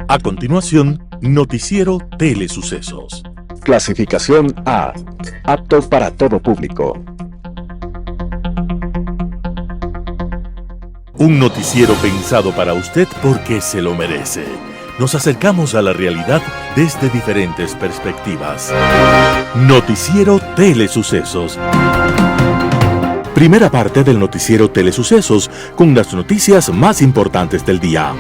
A continuación, Noticiero Telesucesos. Clasificación A. Apto para todo público. Un noticiero pensado para usted porque se lo merece. Nos acercamos a la realidad desde diferentes perspectivas. Noticiero Telesucesos. Primera parte del Noticiero Telesucesos con las noticias más importantes del día.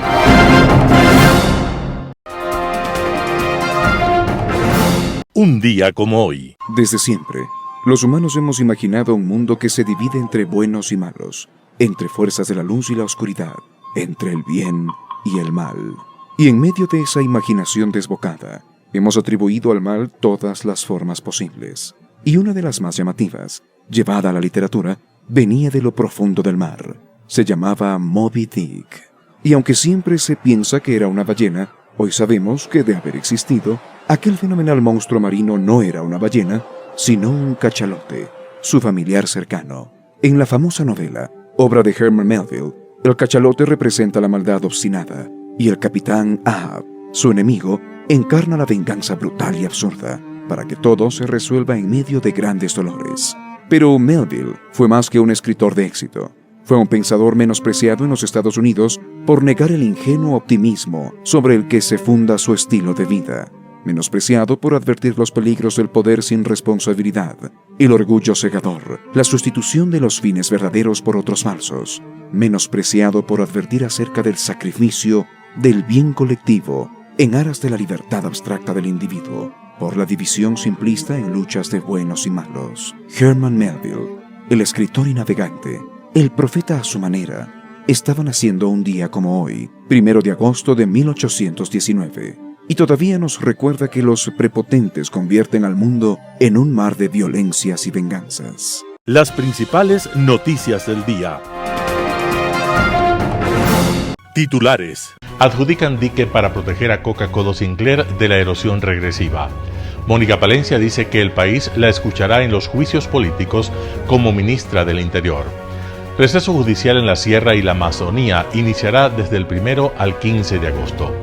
Un día como hoy. Desde siempre, los humanos hemos imaginado un mundo que se divide entre buenos y malos, entre fuerzas de la luz y la oscuridad, entre el bien y el mal. Y en medio de esa imaginación desbocada, hemos atribuido al mal todas las formas posibles. Y una de las más llamativas, llevada a la literatura, venía de lo profundo del mar. Se llamaba Moby Dick. Y aunque siempre se piensa que era una ballena, hoy sabemos que de haber existido, aquel fenomenal monstruo marino no era una ballena, sino un cachalote, su familiar cercano. En la famosa novela, obra de Herman Melville, el cachalote representa la maldad obstinada, y el capitán Ahab, su enemigo, encarna la venganza brutal y absurda, para que todo se resuelva en medio de grandes dolores. Pero Melville fue más que un escritor de éxito. Fue un pensador menospreciado en los Estados Unidos por negar el ingenuo optimismo sobre el que se funda su estilo de vida. Menospreciado por advertir los peligros del poder sin responsabilidad, el orgullo cegador, la sustitución de los fines verdaderos por otros falsos. Menospreciado por advertir acerca del sacrificio del bien colectivo en aras de la libertad abstracta del individuo, por la división simplista en luchas de buenos y malos. Herman Melville, el escritor y navegante, el profeta a su manera, estaba naciendo un día como hoy, 1 de agosto de 1819, y todavía nos recuerda que los prepotentes convierten al mundo en un mar de violencias y venganzas. Las principales noticias del día. Titulares. Adjudican dique para proteger a Coca-Cola Sinclair de la erosión regresiva. Mónica Palencia dice que el país la escuchará en los juicios políticos como ministra del Interior. Receso judicial en la Sierra y la Amazonía iniciará desde el 1 al 15 de agosto.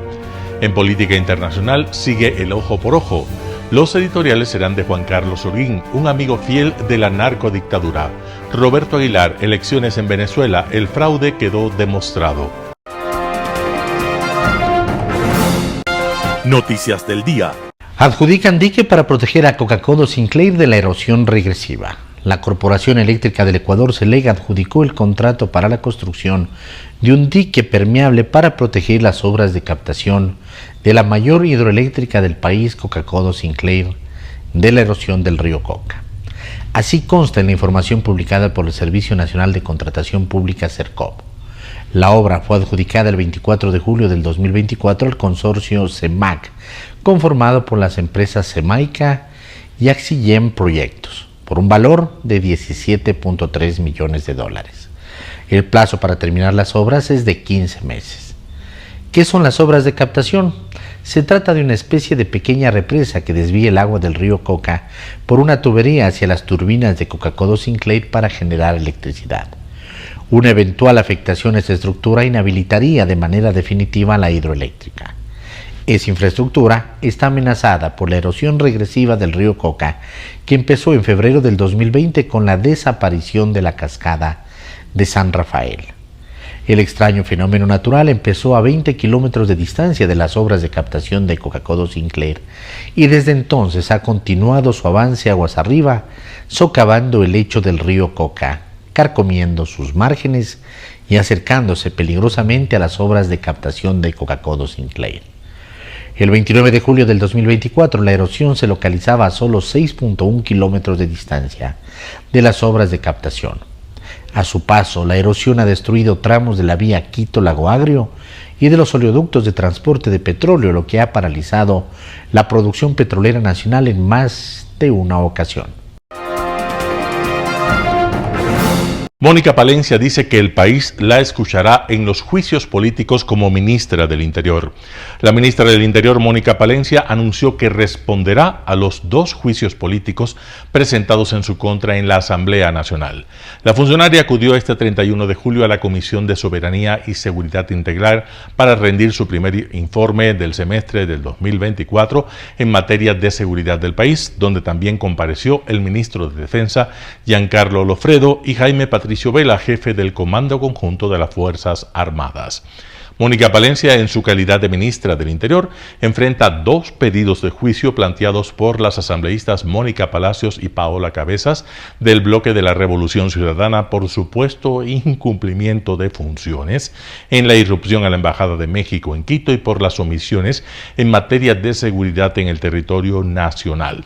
En política internacional sigue el ojo por ojo. Los editoriales serán de Juan Carlos Holguín, un amigo fiel de la narcodictadura. Roberto Aguilar, elecciones en Venezuela, el fraude quedó demostrado. Noticias del día. Adjudican dique para proteger a Coca-Cola Sinclair de la erosión regresiva. La Corporación Eléctrica del Ecuador, CELEG, adjudicó el contrato para la construcción de un dique permeable para proteger las obras de captación de la mayor hidroeléctrica del país, Coca-Cola Sinclair, de la erosión del río Coca. Así consta en la información publicada por el Servicio Nacional de Contratación Pública, SERCOP. La obra fue adjudicada el 24 de julio del 2024 al consorcio CEMAC, conformado por las empresas Semaica y Axillem Proyectos, por un valor de $17.3 millones. El plazo para terminar las obras es de 15 meses. ¿Qué son las obras de captación? Se trata de una especie de pequeña represa que desvía el agua del río Coca por una tubería hacia las turbinas de Coca-Cola Sinclair para generar electricidad. Una eventual afectación a esta estructura inhabilitaría de manera definitiva la hidroeléctrica. Esa infraestructura está amenazada por la erosión regresiva del río Coca, que empezó en febrero del 2020 con la desaparición de la cascada de San Rafael. El extraño fenómeno natural empezó a 20 kilómetros de distancia de las obras de captación de Coca-Cola Sinclair y desde entonces ha continuado su avance aguas arriba, socavando el lecho del río Coca, carcomiendo sus márgenes y acercándose peligrosamente a las obras de captación de Coca-Cola Sinclair. El 29 de julio del 2024, la erosión se localizaba a solo 6.1 kilómetros de distancia de las obras de captación. A su paso, la erosión ha destruido tramos de la vía Quito-Lago Agrio y de los oleoductos de transporte de petróleo, lo que ha paralizado la producción petrolera nacional en más de una ocasión. Mónica Palencia dice que el país la escuchará en los juicios políticos como ministra del Interior. La ministra del Interior, Mónica Palencia, anunció que responderá a los 2 juicios políticos presentados en su contra en la Asamblea Nacional. La funcionaria acudió este 31 de julio a la Comisión de Soberanía y Seguridad Integral para rendir su primer informe del semestre del 2024 en materia de seguridad del país, donde también compareció el ministro de Defensa, Giancarlo Lofredo, y Jaime Patricio Vela, jefe del Comando Conjunto de las Fuerzas Armadas. Mónica Palencia, en su calidad de ministra del Interior, enfrenta 2 pedidos de juicio planteados por las asambleístas Mónica Palacios y Paola Cabezas del bloque de la Revolución Ciudadana por supuesto incumplimiento de funciones en la irrupción a la Embajada de México en Quito y por las omisiones en materia de seguridad en el territorio nacional.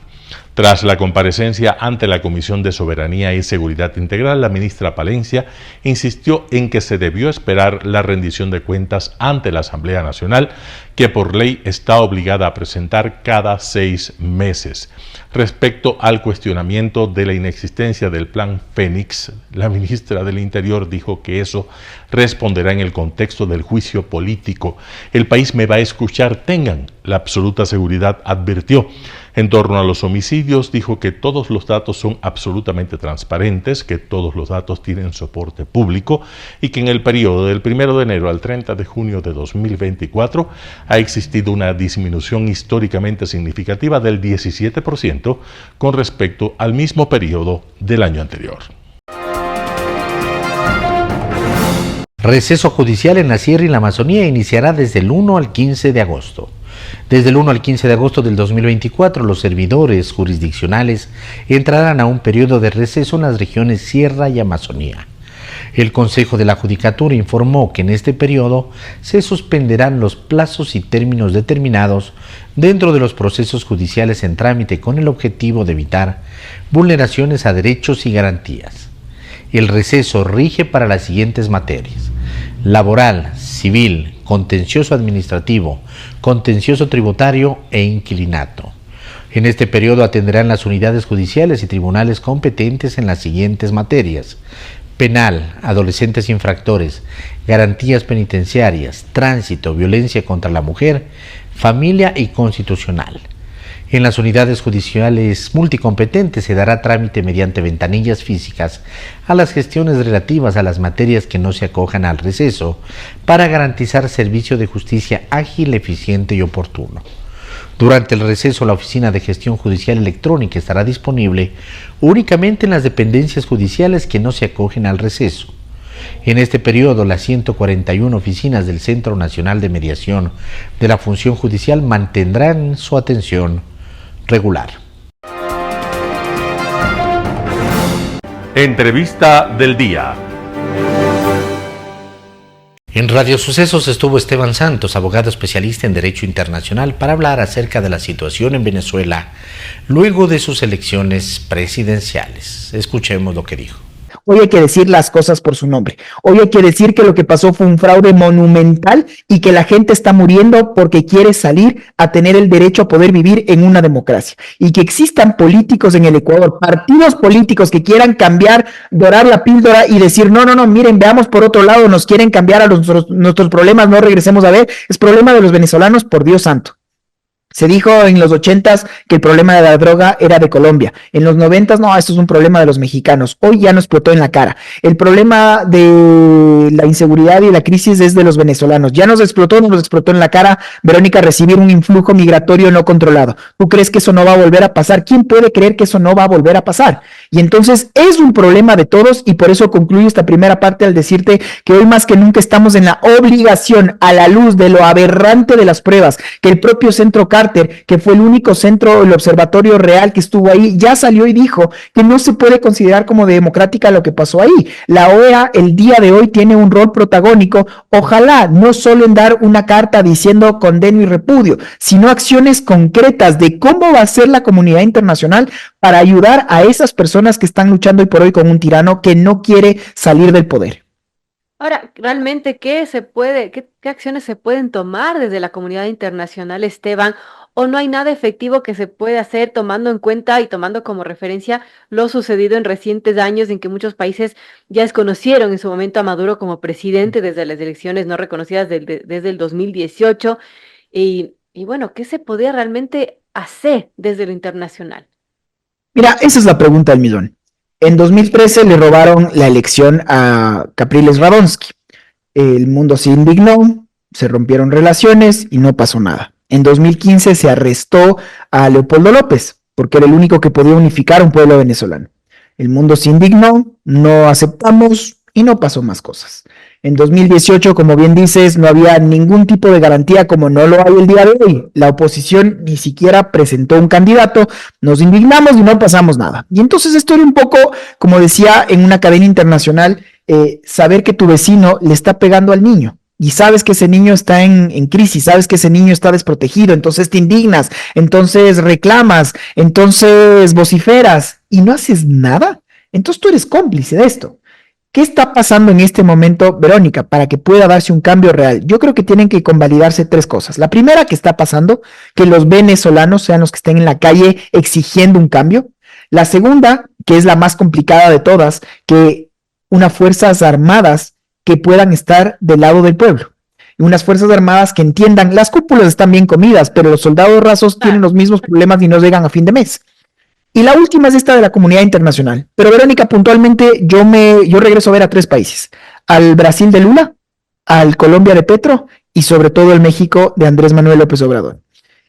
Tras la comparecencia ante la Comisión de Soberanía y Seguridad Integral, la ministra Palencia insistió en que se debió esperar la rendición de cuentas ante la Asamblea Nacional, que por ley está obligada a presentar cada 6 meses. Respecto al cuestionamiento de la inexistencia del Plan Fénix, la ministra del Interior dijo que eso responderá en el contexto del juicio político. El país me va a escuchar, tengan la absoluta seguridad, advirtió. En torno a los homicidios, dijo que todos los datos son absolutamente transparentes, que todos los datos tienen soporte público y que en el periodo del 1 de enero al 30 de junio de 2024 ha existido una disminución históricamente significativa del 17% con respecto al mismo periodo del año anterior. Receso judicial en la Sierra y la Amazonía iniciará desde el 1 al 15 de agosto. Desde el 1 al 15 de agosto del 2024, los servidores jurisdiccionales entrarán a un periodo de receso en las regiones Sierra y Amazonía. El Consejo de la Judicatura informó que en este periodo se suspenderán los plazos y términos determinados dentro de los procesos judiciales en trámite con el objetivo de evitar vulneraciones a derechos y garantías. El receso rige para las siguientes materias: laboral, civil, contencioso administrativo, contencioso tributario e inquilinato. En este periodo atenderán las unidades judiciales y tribunales competentes en las siguientes materias: penal, adolescentes infractores, garantías penitenciarias, tránsito, violencia contra la mujer, familia y constitucional. En las unidades judiciales multicompetentes se dará trámite mediante ventanillas físicas a las gestiones relativas a las materias que no se acojan al receso para garantizar servicio de justicia ágil, eficiente y oportuno. Durante el receso, la Oficina de Gestión Judicial Electrónica estará disponible únicamente en las dependencias judiciales que no se acogen al receso. En este periodo, las 141 oficinas del Centro Nacional de Mediación de la Función Judicial mantendrán su atención regular. Entrevista del día. En Radio Sucesos estuvo Esteban Santos, abogado especialista en Derecho Internacional, para hablar acerca de la situación en Venezuela luego de sus elecciones presidenciales. Escuchemos lo que dijo. Hoy hay que decir las cosas por su nombre. Hoy hay que decir que lo que pasó fue un fraude monumental y que la gente está muriendo porque quiere salir a tener el derecho a poder vivir en una democracia. Y que existan políticos en el Ecuador, partidos políticos que quieran cambiar, dorar la píldora y decir, no, miren, veamos por otro lado, nos quieren cambiar a nuestros problemas, no regresemos a ver. Es problema de los venezolanos, por Dios santo. Se dijo en los 80s que el problema de la droga era de Colombia. En los 90s, no, esto es un problema de los mexicanos. Hoy ya nos explotó en la cara. El problema de la inseguridad y la crisis es de los venezolanos. Ya nos explotó en la cara, Verónica, recibir un influjo migratorio no controlado. ¿Tú crees que eso no va a volver a pasar? ¿Quién puede creer que eso no va a volver a pasar? Y entonces es un problema de todos y por eso concluyo esta primera parte al decirte que hoy más que nunca estamos en la obligación, a la luz de lo aberrante de las pruebas, que el propio Centro Carter, que fue el único centro, el observatorio real que estuvo ahí, ya salió y dijo que no se puede considerar como democrática lo que pasó ahí. La OEA el día de hoy tiene un rol protagónico, ojalá no solo en dar una carta diciendo condeno y repudio, sino acciones concretas de cómo va a ser la comunidad internacional para ayudar a esas personas que están luchando hoy por hoy con un tirano que no quiere salir del poder. Ahora, realmente, qué acciones se pueden tomar desde la comunidad internacional, Esteban? ¿O no hay nada efectivo que se puede hacer tomando en cuenta y tomando como referencia lo sucedido en recientes años en que muchos países ya desconocieron en su momento a Maduro como presidente desde las elecciones no reconocidas desde el 2018? Y bueno, ¿qué se podría realmente hacer desde lo internacional? Mira, esa es la pregunta del millón. En 2013 le robaron la elección a Capriles Radonsky. El mundo se indignó, se rompieron relaciones y no pasó nada. En 2015 se arrestó a Leopoldo López, porque era el único que podía unificar a un pueblo venezolano. El mundo se indignó, no aceptamos y no pasó más cosas. En 2018, como bien dices, no había ningún tipo de garantía como no lo hay el día de hoy. La oposición ni siquiera presentó un candidato, nos indignamos y no pasamos nada. Y entonces esto era un poco, como decía en una cadena internacional, saber que tu vecino le está pegando al niño y sabes que ese niño está en crisis, sabes que ese niño está desprotegido, entonces te indignas, entonces reclamas, entonces vociferas y no haces nada, entonces tú eres cómplice de esto. ¿Qué está pasando en este momento, Verónica, para que pueda darse un cambio real? Yo creo que tienen que convalidarse tres cosas. La primera que está pasando, que los venezolanos sean los que estén en la calle exigiendo un cambio. La segunda, que es la más complicada de todas, que unas fuerzas armadas que puedan estar del lado del pueblo. Unas fuerzas armadas que entiendan, las cúpulas están bien comidas, pero los soldados rasos tienen los mismos problemas y no llegan a fin de mes. Y la última es esta de la comunidad internacional. Pero Verónica, puntualmente yo regreso a ver a tres países. Al Brasil de Lula, al Colombia de Petro y sobre todo el México de Andrés Manuel López Obrador.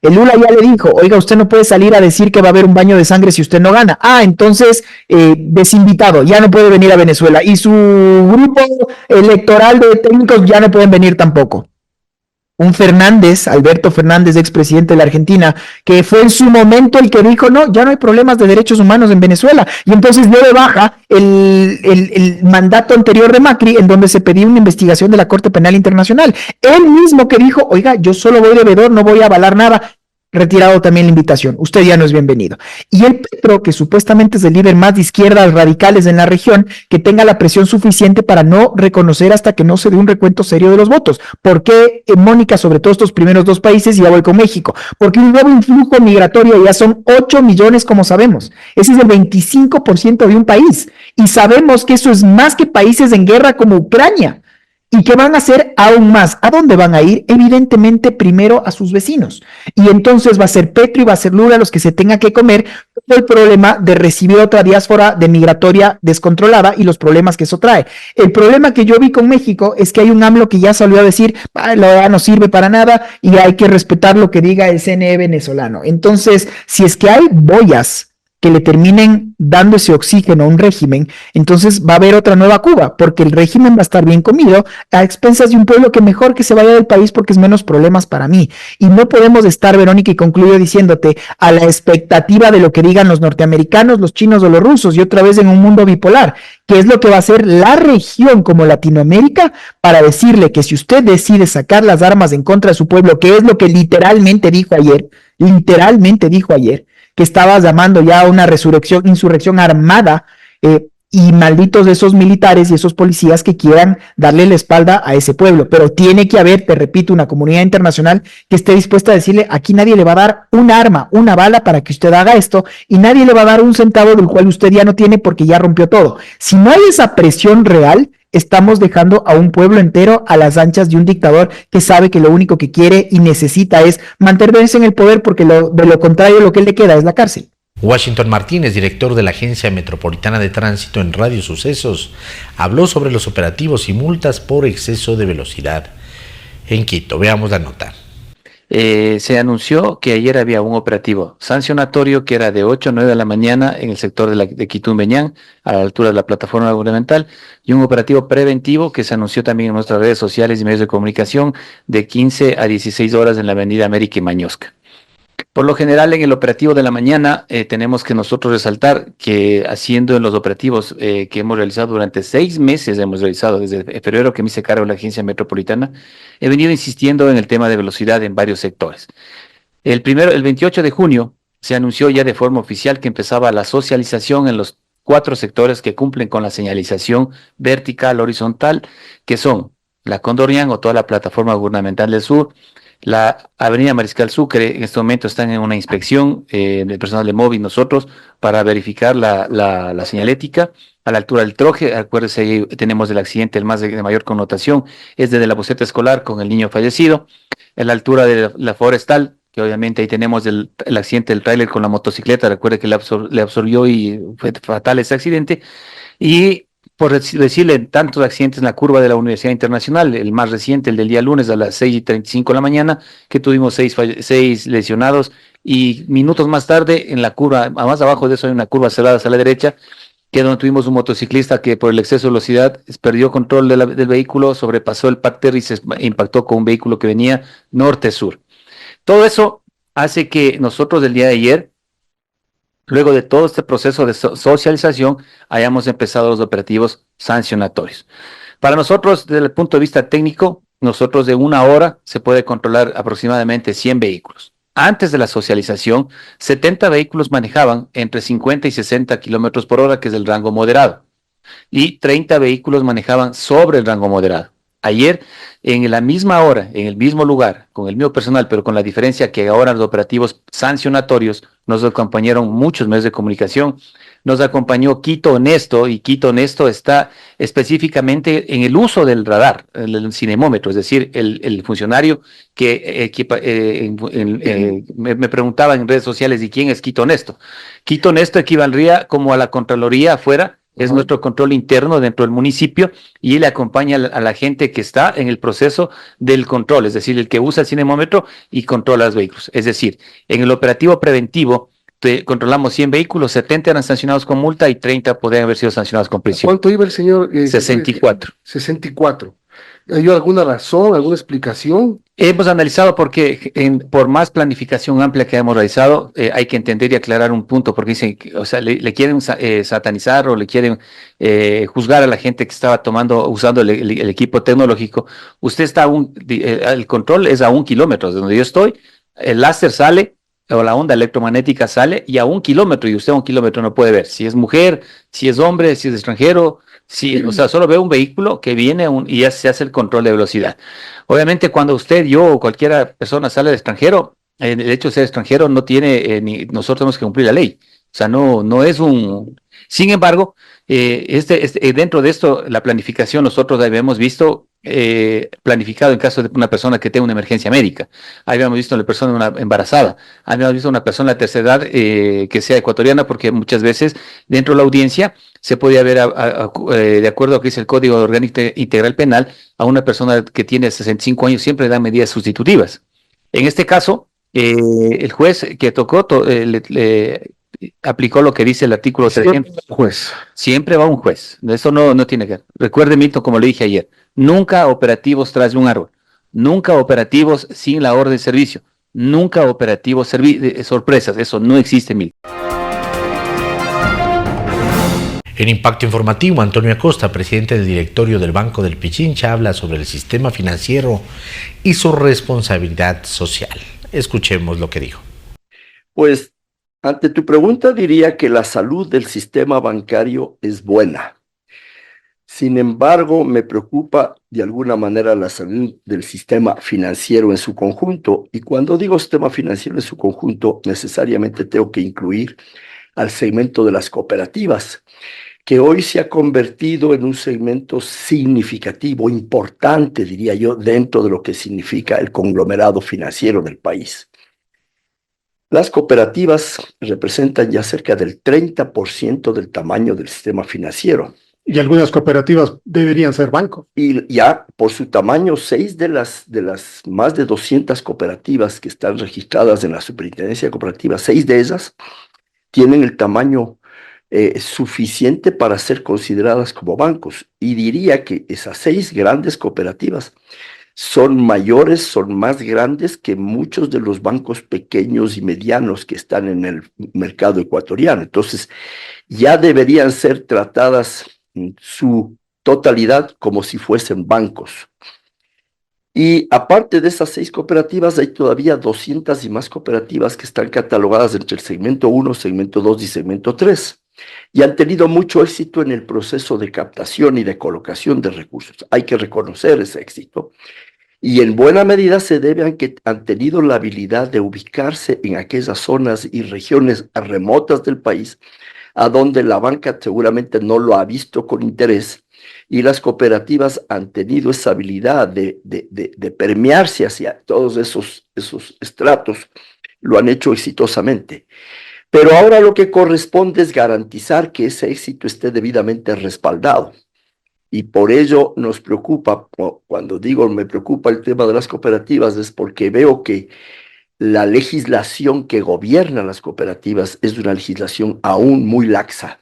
El Lula ya le dijo, oiga, usted no puede salir a decir que va a haber un baño de sangre si usted no gana. Ah, entonces, desinvitado, ya no puede venir a Venezuela. Y su grupo electoral de técnicos ya no pueden venir tampoco. Un Fernández, Alberto Fernández, expresidente de la Argentina, que fue en su momento el que dijo, no, ya no hay problemas de derechos humanos en Venezuela. Y entonces dio de baja el mandato anterior de Macri, en donde se pedía una investigación de la Corte Penal Internacional. Él mismo que dijo, oiga, yo solo voy de vedor, no voy a avalar nada. Retirado también la invitación, usted ya no es bienvenido. Y el Petro, que supuestamente es el líder más de izquierdas radicales en la región, que tenga la presión suficiente para no reconocer hasta que no se dé un recuento serio de los votos. ¿Por qué, Mónica, sobre todo estos primeros dos países, y ya voy con México? Porque un nuevo influjo migratorio ya son 8 millones, como sabemos. Ese es el 25% de un país. Y sabemos que eso es más que países en guerra como Ucrania. ¿Y qué van a hacer aún más? ¿A dónde van a ir? Evidentemente, primero a sus vecinos. Y entonces va a ser Petro y va a ser Lula los que se tenga que comer todo el problema de recibir otra diáspora de migratoria descontrolada y los problemas que eso trae. El problema que yo vi con México es que hay un AMLO que ya salió a decir, la verdad no sirve para nada y hay que respetar lo que diga el CNE venezolano. Entonces, si es que hay boyas que le terminen dando ese oxígeno a un régimen, entonces va a haber otra nueva Cuba, porque el régimen va a estar bien comido a expensas de un pueblo que mejor que se vaya del país porque es menos problemas para mí. Y no podemos estar, Verónica, y concluyo diciéndote, a la expectativa de lo que digan los norteamericanos, los chinos o los rusos, y otra vez en un mundo bipolar, que es lo que va a hacer la región como Latinoamérica para decirle que si usted decide sacar las armas en contra de su pueblo, que es lo que literalmente dijo ayer, que estaba llamando ya a una insurrección armada, y malditos de esos militares y esos policías que quieran darle la espalda a ese pueblo. Pero tiene que haber, te repito, una comunidad internacional que esté dispuesta a decirle, aquí nadie le va a dar un arma, una bala para que usted haga esto, y nadie le va a dar un centavo del cual usted ya no tiene porque ya rompió todo. Si no hay esa presión real, estamos dejando a un pueblo entero a las anchas de un dictador que sabe que lo único que quiere y necesita es mantenerse en el poder, porque de lo contrario lo que le queda es la cárcel. Washington Martínez, director de la Agencia Metropolitana de Tránsito en Radio Sucesos, habló sobre los operativos y multas por exceso de velocidad en Quito. Veamos la nota. Se anunció que ayer había un operativo sancionatorio que era de 8 a 9 de la mañana en el sector de Quitumbeñán, a la altura de la plataforma gubernamental, y un operativo preventivo que se anunció también en nuestras redes sociales y medios de comunicación de 15 a 16 horas en la avenida América y Mañosca. Por lo general, en el operativo de la mañana tenemos que nosotros resaltar que haciendo en los operativos que hemos realizado durante 6 meses, hemos realizado desde febrero que me hice cargo de la Agencia Metropolitana, he venido insistiendo en el tema de velocidad en varios sectores. El 28 de junio se anunció ya de forma oficial que empezaba la socialización en los 4 sectores que cumplen con la señalización vertical, horizontal, que son la Condorian o toda la plataforma gubernamental del sur, la Avenida Mariscal Sucre. En este momento están en una inspección del personal de móvil, nosotros, para verificar la señalética. A la altura del Troje, acuérdense, tenemos el accidente, el más de mayor connotación, es desde la buseta escolar con el niño fallecido. A la altura de la Forestal, que obviamente ahí tenemos el accidente del tráiler con la motocicleta, recuerde que le absorbió y fue fatal ese accidente. Y por decirle, tantos accidentes en la curva de la Universidad Internacional, el más reciente, el del día lunes a las 6:35 de la mañana, que tuvimos 6 lesionados, y minutos más tarde, en la curva, más abajo de eso hay una curva cerrada hacia la derecha, que donde tuvimos un motociclista que por el exceso de velocidad perdió control del vehículo, sobrepasó el parter y se impactó con un vehículo que venía norte-sur. Todo eso hace que nosotros el día de ayer, luego de todo este proceso de socialización, hayamos empezado los operativos sancionatorios. Para nosotros, desde el punto de vista técnico, nosotros de 1 hora se puede controlar aproximadamente 100 vehículos. Antes de la socialización, 70 vehículos manejaban entre 50 y 60 kilómetros por hora, que es el rango moderado, y 30 vehículos manejaban sobre el rango moderado. Ayer, en la misma hora, en el mismo lugar, con el mismo personal, pero con la diferencia que ahora los operativos sancionatorios nos acompañaron muchos medios de comunicación. Nos acompañó Quito Honesto, y Quito Honesto está específicamente en el uso del radar, el cinemómetro, es decir, el funcionario que me preguntaba en redes sociales, ¿y quién es Quito Honesto? Quito Honesto equivaldría como a la Contraloría afuera. Es nuestro control interno dentro del municipio, y él acompaña a la gente que está en el proceso del control, es decir, el que usa el cinemómetro y controla los vehículos. Es decir, en el operativo preventivo controlamos 100 vehículos, 70 eran sancionados con multa y 30 podrían haber sido sancionados con prisión. ¿Cuánto iba el señor? 64. 64. ¿Hay alguna razón, alguna explicación? Hemos analizado porque por más planificación amplia que hemos realizado, hay que entender y aclarar un punto, porque dicen, o sea, le quieren satanizar o le quieren juzgar a la gente que estaba usando el equipo tecnológico. Usted está el control es a 1 kilómetro de donde yo estoy, el láser sale, o la onda electromagnética sale, y a 1 kilómetro, y usted a 1 kilómetro no puede ver si es mujer, si es hombre, si es extranjero. Sí, o sea, solo ve un vehículo que viene y ya se hace el control de velocidad. Obviamente, cuando usted, yo o cualquier persona sale de extranjero, el hecho de ser extranjero no tiene, nosotros tenemos que cumplir la ley. O sea, no es un... Sin embargo, dentro de esto, la planificación, nosotros habíamos visto planificado en caso de una persona que tenga una emergencia médica. Habíamos visto una persona embarazada. Habíamos visto una persona de tercera edad que sea ecuatoriana, porque muchas veces dentro de la audiencia se podía ver, de acuerdo a lo que dice el Código Orgánico Integral Penal, a una persona que tiene 65 años siempre le dan medidas sustitutivas. En este caso, el juez que tocó le aplicó lo que dice el artículo 300. Juez. Siempre va un juez. Eso no tiene que ver. Recuerde, Milton, como le dije ayer, nunca operativos tras de un árbol, nunca operativos sin la orden de servicio, nunca operativos sorpresas. Eso no existe, Milton. En Impacto Informativo, Antonio Acosta, presidente del directorio del Banco del Pichincha, habla sobre el sistema financiero y su responsabilidad social. Escuchemos lo que dijo. Pues, ante tu pregunta diría que la salud del sistema bancario es buena. Sin embargo, me preocupa de alguna manera la salud del sistema financiero en su conjunto. Y cuando digo sistema financiero en su conjunto, necesariamente tengo que incluir al segmento de las cooperativas, que hoy se ha convertido en un segmento significativo, importante, diría yo, dentro de lo que significa el conglomerado financiero del país. Las cooperativas representan ya cerca del 30% del tamaño del sistema financiero. Y algunas cooperativas deberían ser bancos. Y ya por su tamaño, 6 de las más de 200 cooperativas que están registradas en la Superintendencia Cooperativa, 6 de ellas tienen el tamaño suficiente para ser consideradas como bancos. Y diría que esas 6 grandes cooperativas son mayores, son más grandes que muchos de los bancos pequeños y medianos que están en el mercado ecuatoriano. Entonces, ya deberían ser tratadas en su totalidad como si fuesen bancos. Y aparte de esas 6 cooperativas, hay todavía 200 y más cooperativas que están catalogadas entre el segmento 1, segmento 2 y segmento 3. y han tenido mucho éxito en el proceso de captación y de colocación de recursos. Hay que reconocer ese éxito. Y en buena medida se debe a que han tenido la habilidad de ubicarse en aquellas zonas y regiones remotas del país, a donde la banca seguramente no lo ha visto con interés, y las cooperativas han tenido esa habilidad de permearse hacia todos esos estratos, lo han hecho exitosamente. Pero ahora lo que corresponde es garantizar que ese éxito esté debidamente respaldado. Y por ello nos preocupa, cuando digo me preocupa el tema de las cooperativas, es porque veo que la legislación que gobierna las cooperativas es una legislación aún muy laxa.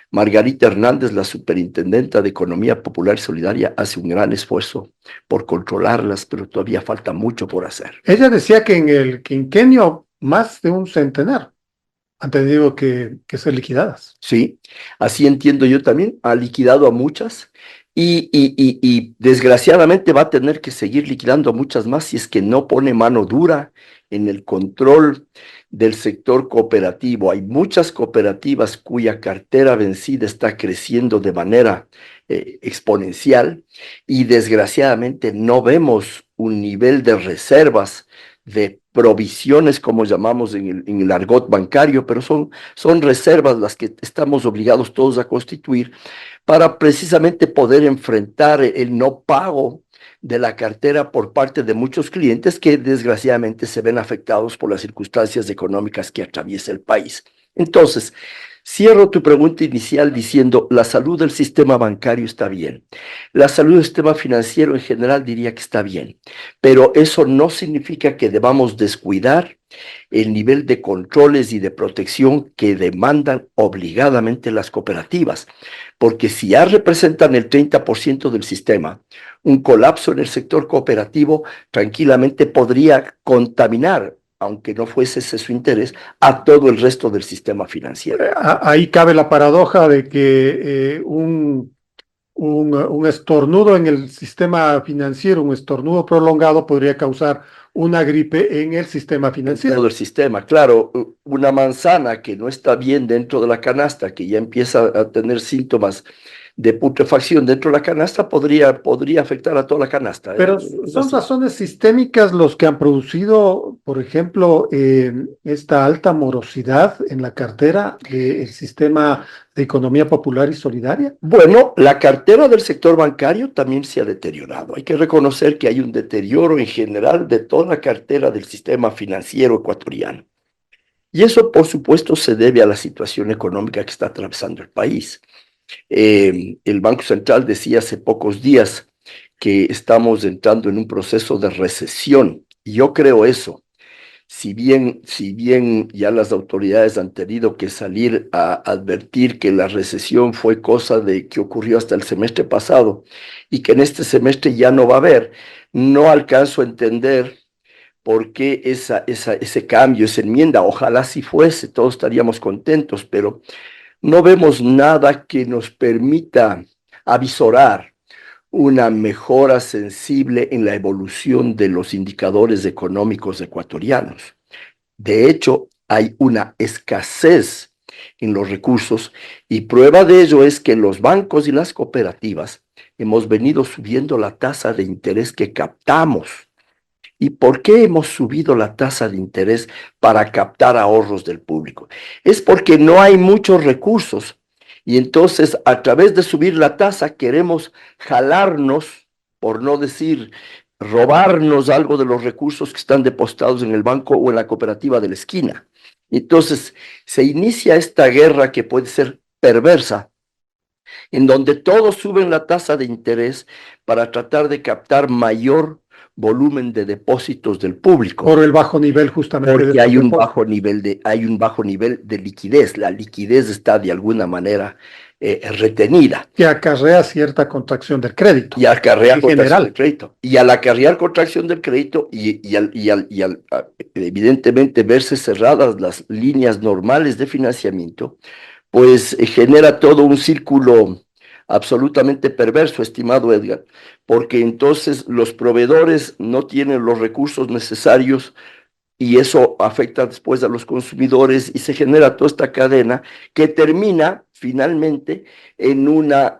Margarita Hernández, la superintendenta de Economía Popular y Solidaria, hace un gran esfuerzo por controlarlas, pero todavía falta mucho por hacer. Ella decía que en el quinquenio más de un centenar han tenido que ser liquidadas. Sí, así entiendo yo también. Ha liquidado a muchas y desgraciadamente va a tener que seguir liquidando a muchas más si es que no pone mano dura en el control del sector cooperativo. Hay muchas cooperativas cuya cartera vencida está creciendo de manera exponencial y desgraciadamente no vemos un nivel de reservas, de provisiones, como llamamos en el argot bancario, pero son reservas las que estamos obligados todos a constituir para precisamente poder enfrentar el no pago de la cartera por parte de muchos clientes que desgraciadamente se ven afectados por las circunstancias económicas que atraviesa el país. Entonces, cierro tu pregunta inicial diciendo, la salud del sistema bancario está bien. La salud del sistema financiero en general diría que está bien, pero eso no significa que debamos descuidar el nivel de controles y de protección que demandan obligadamente las cooperativas, porque si ya representan el 30% del sistema, un colapso en el sector cooperativo tranquilamente podría contaminar, aunque no fuese ese su interés, a todo el resto del sistema financiero. Ahí cabe la paradoja de que un estornudo en el sistema financiero, un estornudo prolongado podría causar una gripe en el sistema financiero. Todo el sistema, claro, una manzana que no está bien dentro de la canasta, que ya empieza a tener síntomas de putrefacción dentro de la canasta, podría afectar a toda la canasta. Pero son razones sistémicas los que han producido, por ejemplo, esta alta morosidad en la cartera del sistema de economía popular y solidaria. Bueno, la cartera del sector bancario también se ha deteriorado. Hay que reconocer que hay un deterioro en general de toda la cartera del sistema financiero ecuatoriano. Y eso, por supuesto, se debe a la situación económica que está atravesando el país. El Banco Central decía hace pocos días que estamos entrando en un proceso de recesión. Y yo creo eso. Si bien ya las autoridades han tenido que salir a advertir que la recesión fue cosa de que ocurrió hasta el semestre pasado y que en este semestre ya no va a haber, no alcanzo a entender por qué ese cambio, esa enmienda. Ojalá si fuese, todos estaríamos contentos, pero no vemos nada que nos permita avisorar una mejora sensible en la evolución de los indicadores económicos ecuatorianos. De hecho, hay una escasez en los recursos y prueba de ello es que los bancos y las cooperativas hemos venido subiendo la tasa de interés que captamos. ¿Y por qué hemos subido la tasa de interés para captar ahorros del público? Es porque no hay muchos recursos y entonces a través de subir la tasa queremos jalarnos, por no decir robarnos algo de los recursos que están depositados en el banco o en la cooperativa de la esquina. Entonces se inicia esta guerra que puede ser perversa, en donde todos suben la tasa de interés para tratar de captar mayor volumen de depósitos del público. Por el bajo nivel justamente. Porque hay un bajo nivel de liquidez. La liquidez está de alguna manera retenida. Que acarrea cierta contracción del crédito. Y acarrea contracción del crédito. Y al acarrear contracción del crédito y al evidentemente verse cerradas las líneas normales de financiamiento, pues genera todo un círculo absolutamente perverso, estimado Edgar, porque entonces los proveedores no tienen los recursos necesarios y eso afecta después a los consumidores y se genera toda esta cadena que termina finalmente en una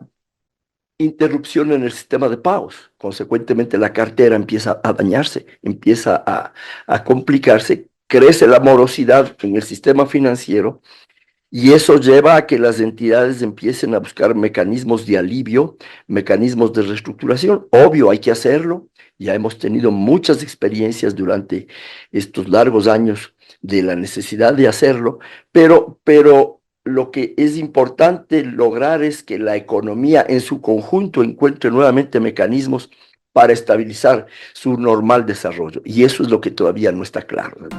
interrupción en el sistema de pagos. Consecuentemente, la cartera empieza a dañarse, empieza a complicarse, crece la morosidad en el sistema financiero y eso lleva a que las entidades empiecen a buscar mecanismos de alivio, mecanismos de reestructuración. Obvio, hay que hacerlo. Ya hemos tenido muchas experiencias durante estos largos años de la necesidad de hacerlo, pero lo que es importante lograr es que la economía en su conjunto encuentre nuevamente mecanismos para estabilizar su normal desarrollo. Y eso es lo que todavía no está claro.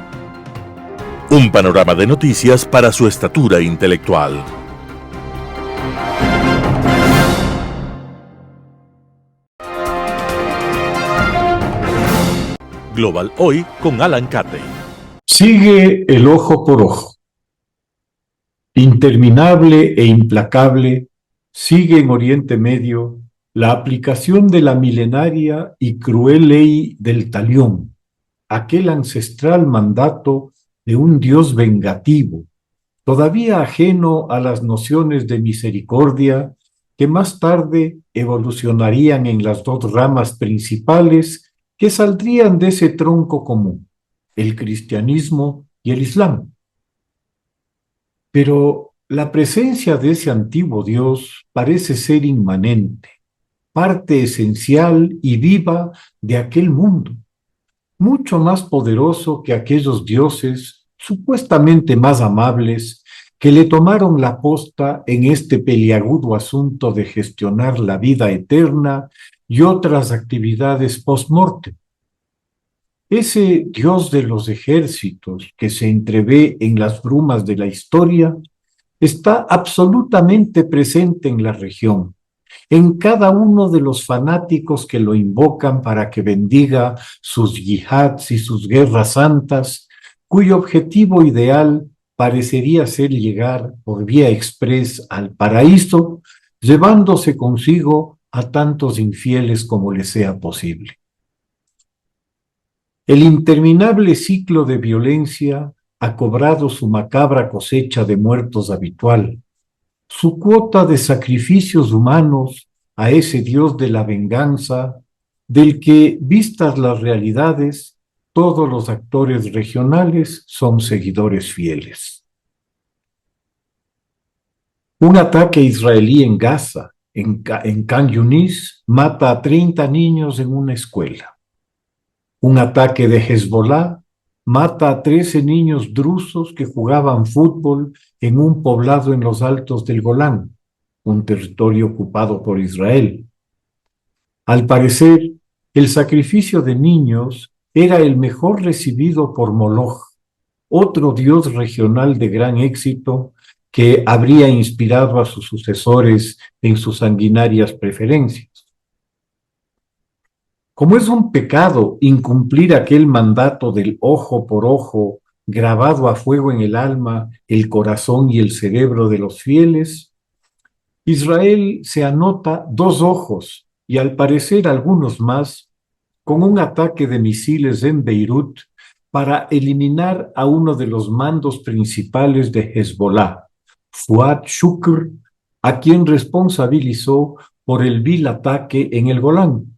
Un panorama de noticias para su estatura intelectual. Global Hoy con Alan Catey. Sigue el ojo por ojo. Interminable e implacable, sigue en Oriente Medio la aplicación de la milenaria y cruel ley del talión, aquel ancestral mandato de un Dios vengativo, todavía ajeno a las nociones de misericordia que más tarde evolucionarían en las dos ramas principales que saldrían de ese tronco común, el cristianismo y el islam. Pero la presencia de ese antiguo Dios parece ser inmanente, parte esencial y viva de aquel mundo, mucho más poderoso que aquellos dioses supuestamente más amables que le tomaron la posta en este peliagudo asunto de gestionar la vida eterna y otras actividades post-mortem. Ese Dios de los ejércitos que se entrevé en las brumas de la historia está absolutamente presente en la región, en cada uno de los fanáticos que lo invocan para que bendiga sus yihads y sus guerras santas, cuyo objetivo ideal parecería ser llegar por vía express al paraíso, llevándose consigo a tantos infieles como les sea posible. El interminable ciclo de violencia ha cobrado su macabra cosecha de muertos habitual, su cuota de sacrificios humanos a ese Dios de la venganza, del que, vistas las realidades, todos los actores regionales son seguidores fieles. Un ataque israelí en Gaza, en Khan Yunis, mata a 30 niños en una escuela. Un ataque de Hezbollah mata a 13 niños drusos que jugaban fútbol en un poblado en los altos del Golán, un territorio ocupado por Israel. Al parecer, el sacrificio de niños era el mejor recibido por Moloch, otro dios regional de gran éxito que habría inspirado a sus sucesores en sus sanguinarias preferencias. Como es un pecado incumplir aquel mandato del ojo por ojo, grabado a fuego en el alma, el corazón y el cerebro de los fieles, Israel se anota 2 ojos y al parecer algunos más con un ataque de misiles en Beirut para eliminar a uno de los mandos principales de Hezbollah, Fuad Shukr, a quien responsabilizó por el vil ataque en el Golán.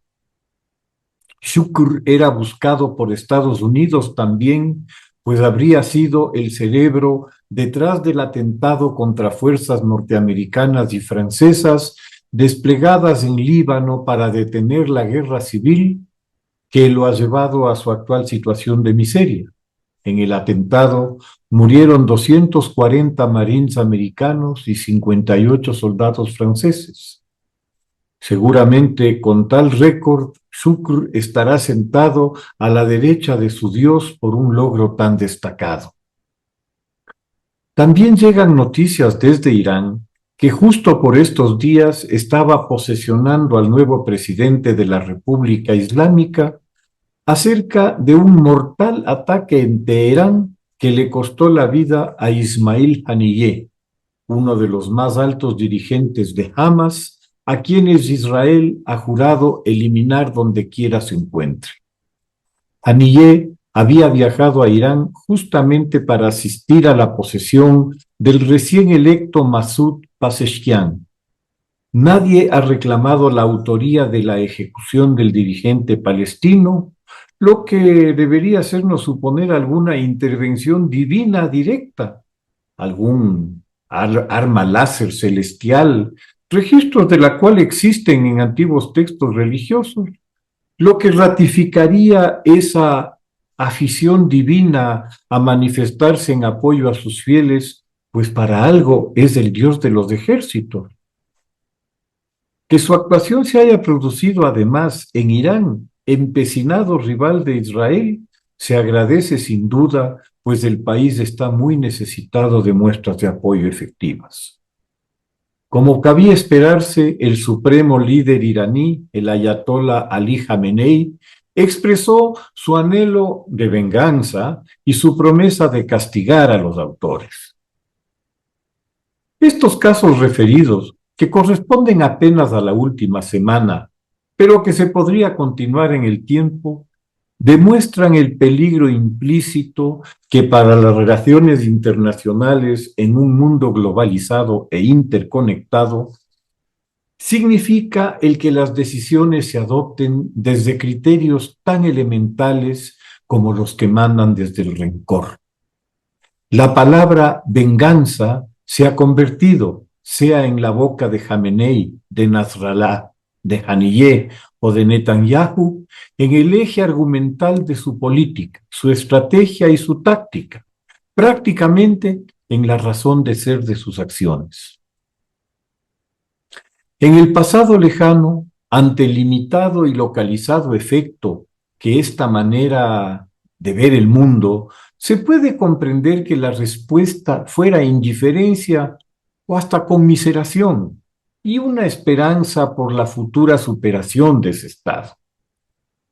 Shukr era buscado por Estados Unidos también, pues habría sido el cerebro detrás del atentado contra fuerzas norteamericanas y francesas desplegadas en Líbano para detener la guerra civil que lo ha llevado a su actual situación de miseria. En el atentado murieron 240 marines americanos y 58 soldados franceses. Seguramente con tal récord, Shukr estará sentado a la derecha de su Dios por un logro tan destacado. También llegan noticias desde Irán que justo por estos días estaba posesionando al nuevo presidente de la República Islámica acerca de un mortal ataque en Teherán que le costó la vida a Ismail Haniyeh, uno de los más altos dirigentes de Hamas, a quienes Israel ha jurado eliminar donde quiera se encuentre. Haniyeh había viajado a Irán justamente para asistir a la posesión del recién electo Masoud Pezeshkian. Nadie ha reclamado la autoría de la ejecución del dirigente palestino, lo que debería hacernos suponer alguna intervención divina directa, algún arma láser celestial, registros de la cual existen en antiguos textos religiosos, lo que ratificaría esa afición divina a manifestarse en apoyo a sus fieles, pues para algo es el Dios de los ejércitos. Que su actuación se haya producido además en Irán, empecinado rival de Israel, se agradece sin duda, pues el país está muy necesitado de muestras de apoyo efectivas. Como cabía esperarse, el supremo líder iraní, el ayatollah Ali Jamenei, expresó su anhelo de venganza y su promesa de castigar a los autores. Estos casos referidos, que corresponden apenas a la última semana, pero que se podría continuar en el tiempo, demuestran el peligro implícito que para las relaciones internacionales en un mundo globalizado e interconectado significa el que las decisiones se adopten desde criterios tan elementales como los que mandan desde el rencor. La palabra venganza se ha convertido, sea en la boca de Jamenei, de Nasrallah, de Haniyeh o de Netanyahu, en el eje argumental de su política, su estrategia y su táctica, prácticamente en la razón de ser de sus acciones. En el pasado lejano, ante el limitado y localizado efecto que esta manera de ver el mundo, se puede comprender que la respuesta fuera indiferencia o hasta conmiseración y una esperanza por la futura superación de ese estado.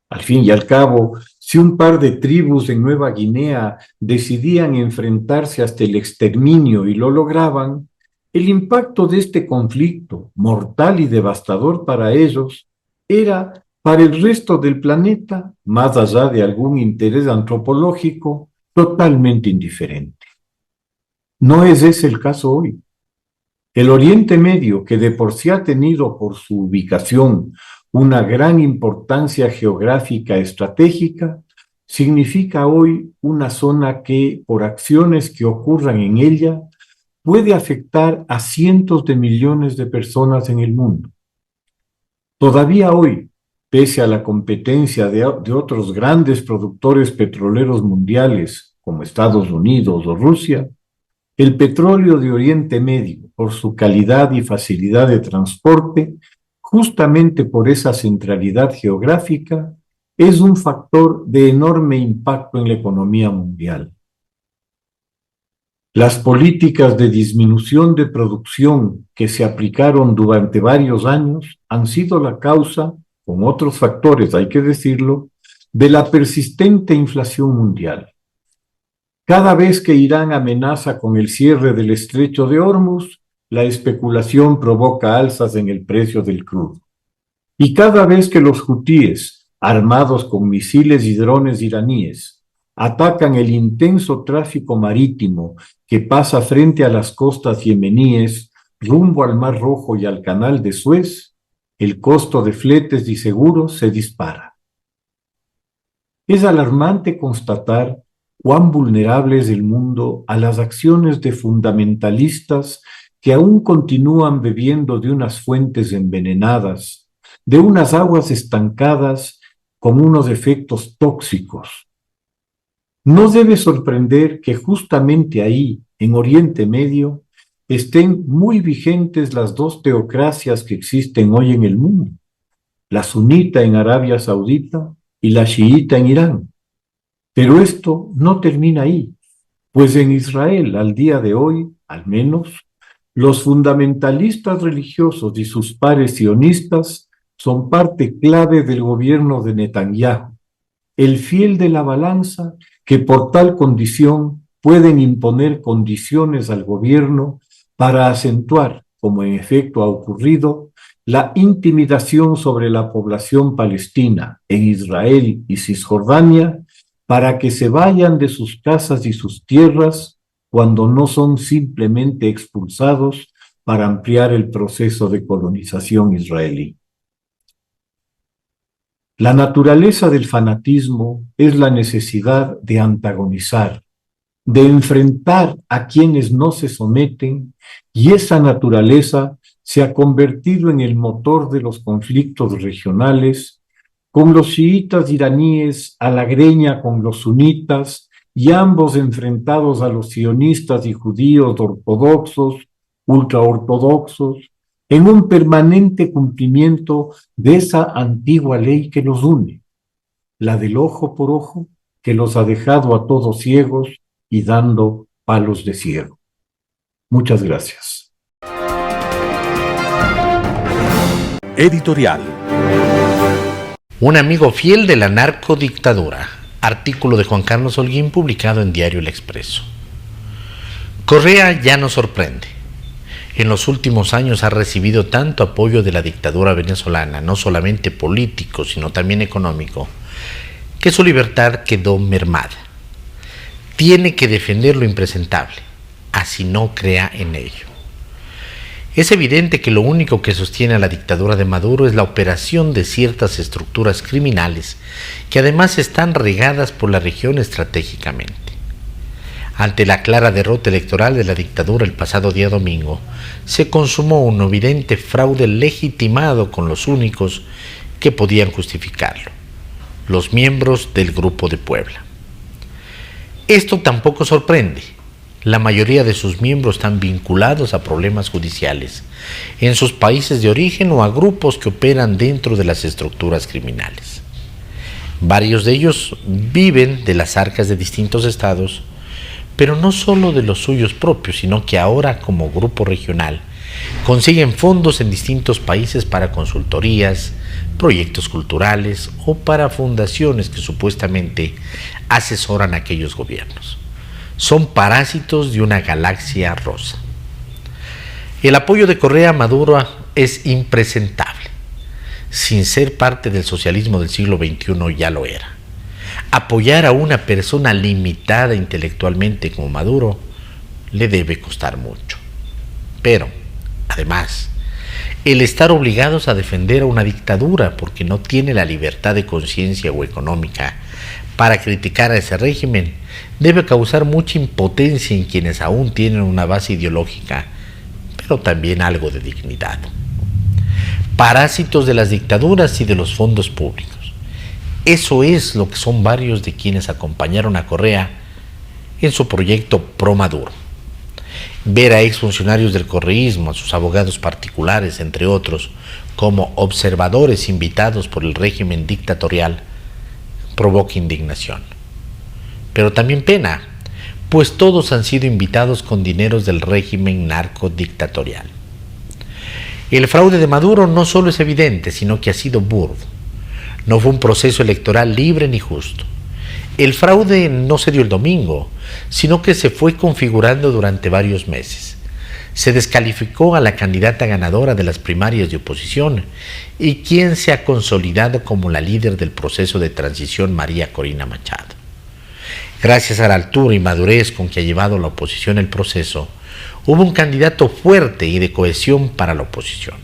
Al fin y al cabo, si un par de tribus en Nueva Guinea decidían enfrentarse hasta el exterminio y lo lograban, el impacto de este conflicto, mortal y devastador para ellos, era para el resto del planeta, más allá de algún interés antropológico, totalmente indiferente. No es ese el caso hoy. El Oriente Medio, que de por sí ha tenido por su ubicación una gran importancia geográfica estratégica, significa hoy una zona que, por acciones que ocurran en ella, puede afectar a cientos de millones de personas en el mundo. Todavía hoy, pese a la competencia de otros grandes productores petroleros mundiales, como Estados Unidos o Rusia, el petróleo de Oriente Medio, por su calidad y facilidad de transporte, justamente por esa centralidad geográfica, es un factor de enorme impacto en la economía mundial. Las políticas de disminución de producción que se aplicaron durante varios años han sido la causa, con otros factores, hay que decirlo, de la persistente inflación mundial. Cada vez que Irán amenaza con el cierre del estrecho de Hormuz, la especulación provoca alzas en el precio del crudo. Y cada vez que los hutíes, armados con misiles y drones iraníes, atacan el intenso tráfico marítimo que pasa frente a las costas yemeníes, rumbo al Mar Rojo y al Canal de Suez, el costo de fletes y seguros se dispara. Es alarmante constatar cuán vulnerable es el mundo a las acciones de fundamentalistas que aún continúan bebiendo de unas fuentes envenenadas, de unas aguas estancadas con unos efectos tóxicos. No debe sorprender que justamente ahí, en Oriente Medio, estén muy vigentes las dos teocracias que existen hoy en el mundo, la sunita en Arabia Saudita y la chiita en Irán. Pero esto no termina ahí, pues en Israel, al día de hoy, al menos, los fundamentalistas religiosos y sus pares sionistas son parte clave del gobierno de Netanyahu, el fiel de la balanza que por tal condición pueden imponer condiciones al gobierno para acentuar, como en efecto ha ocurrido, la intimidación sobre la población palestina en Israel y Cisjordania, para que se vayan de sus casas y sus tierras cuando no son simplemente expulsados para ampliar el proceso de colonización israelí. La naturaleza del fanatismo es la necesidad de antagonizar, de enfrentar a quienes no se someten, y esa naturaleza se ha convertido en el motor de los conflictos regionales, con los chiitas iraníes a la greña con los sunitas y ambos enfrentados a los sionistas y judíos ortodoxos, ultraortodoxos, en un permanente cumplimiento de esa antigua ley que los une, la del ojo por ojo, que los ha dejado a todos ciegos y dando palos de ciego. Muchas gracias. Editorial. Un amigo fiel de la narcodictadura. Artículo de Juan Carlos Holguín publicado en Diario El Expreso. Correa ya no sorprende. En los últimos años ha recibido tanto apoyo de la dictadura venezolana, no solamente político, sino también económico, que su libertad quedó mermada. Tiene que defender lo impresentable, así no crea en ello. Es evidente que lo único que sostiene a la dictadura de Maduro es la operación de ciertas estructuras criminales que además están regadas por la región estratégicamente. Ante la clara derrota electoral de la dictadura el pasado día domingo, se consumó un evidente fraude legitimado con los únicos que podían justificarlo, los miembros del Grupo de Puebla. Esto tampoco sorprende. La mayoría de sus miembros están vinculados a problemas judiciales en sus países de origen o a grupos que operan dentro de las estructuras criminales. Varios de ellos viven de las arcas de distintos estados, pero no solo de los suyos propios, sino que ahora como grupo regional consiguen fondos en distintos países para consultorías, proyectos culturales o para fundaciones que supuestamente asesoran a aquellos gobiernos. Son parásitos de una galaxia rosa. El apoyo de Correa a Maduro es impresentable. Sin ser parte del socialismo del siglo XXI ya lo era. Apoyar a una persona limitada intelectualmente como Maduro le debe costar mucho. Pero, además, el estar obligados a defender a una dictadura porque no tiene la libertad de conciencia o económica para criticar a ese régimen debe causar mucha impotencia en quienes aún tienen una base ideológica, pero también algo de dignidad. Parásitos de las dictaduras y de los fondos públicos. Eso es lo que son varios de quienes acompañaron a Correa en su proyecto Pro Maduro. Ver a exfuncionarios del correísmo, a sus abogados particulares, entre otros, como observadores invitados por el régimen dictatorial, provoca indignación. Pero también pena, pues todos han sido invitados con dineros del régimen narcodictatorial. El fraude de Maduro no solo es evidente, sino que ha sido burdo. No fue un proceso electoral libre ni justo. El fraude no se dio el domingo, sino que se fue configurando durante varios meses. Se descalificó a la candidata ganadora de las primarias de oposición y quien se ha consolidado como la líder del proceso de transición, María Corina Machado. Gracias a la altura y madurez con que ha llevado la oposición el proceso, hubo un candidato fuerte y de cohesión para la oposición.